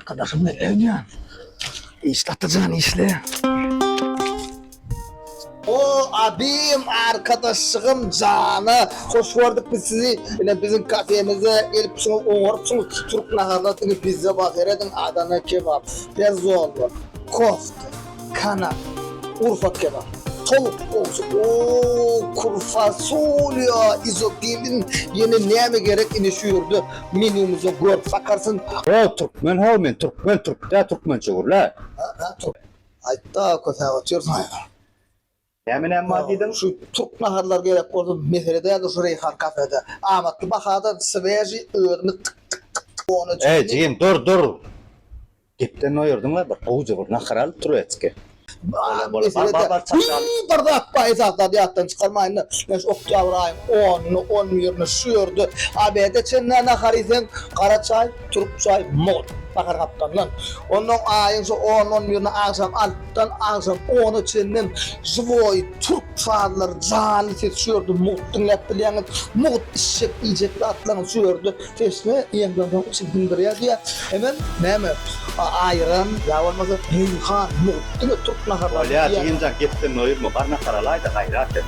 Arkadaşım ne ediyorsun? İşleteceğin işle. O abim, arkadaşım, canı. Hoş gördük biz sizi. Yine bizim kafemize gelip oğurupsunuz. Türk naharlatını bize bakıredin. Adana kebap, perzollu, kofta, kanat, Urfa kebap. Tavuk olsun, kuru fasulye, izogelin yeni neyme gerek inişiyordu. Menümüze gör bakarsın. O Türkmen ha men Türkmen Türk'te Türkmen çukurlar. Ayta köfe atıyorsun. Hemen emma dedim. Şu Türk naharlar gerek orada mehrede ya da şu Reyhan kafede. Amatlı bakada sveji öğrünü tık tık tık tık onu çekti. Ceyim dur. Gepten oyurdunlar bak. Oğuca bir nakaral Turetski. Bardak payzaklar diyattan çıkarmayın. Ben şu oktyabr ayın 10'unu sürdü. Abede çenne naharisen Karaçay, Türk çay, mod. Bakar kaptandan. Onun ayın şu 10-11'ini akşam alttan akşam 10'u çennem zvoy Türk fadlar canlı sürdü. Muhtun lepleyen muht işip yiyecekli atlanı sürdü. Teşme yeniden için hindiriyor diye. Hemen meme ayran ya olmazsa Reyhan muhtun Türk naharlar. Olya ceyimcan gepten oyurma. Bar nakaral ayda gayrat et.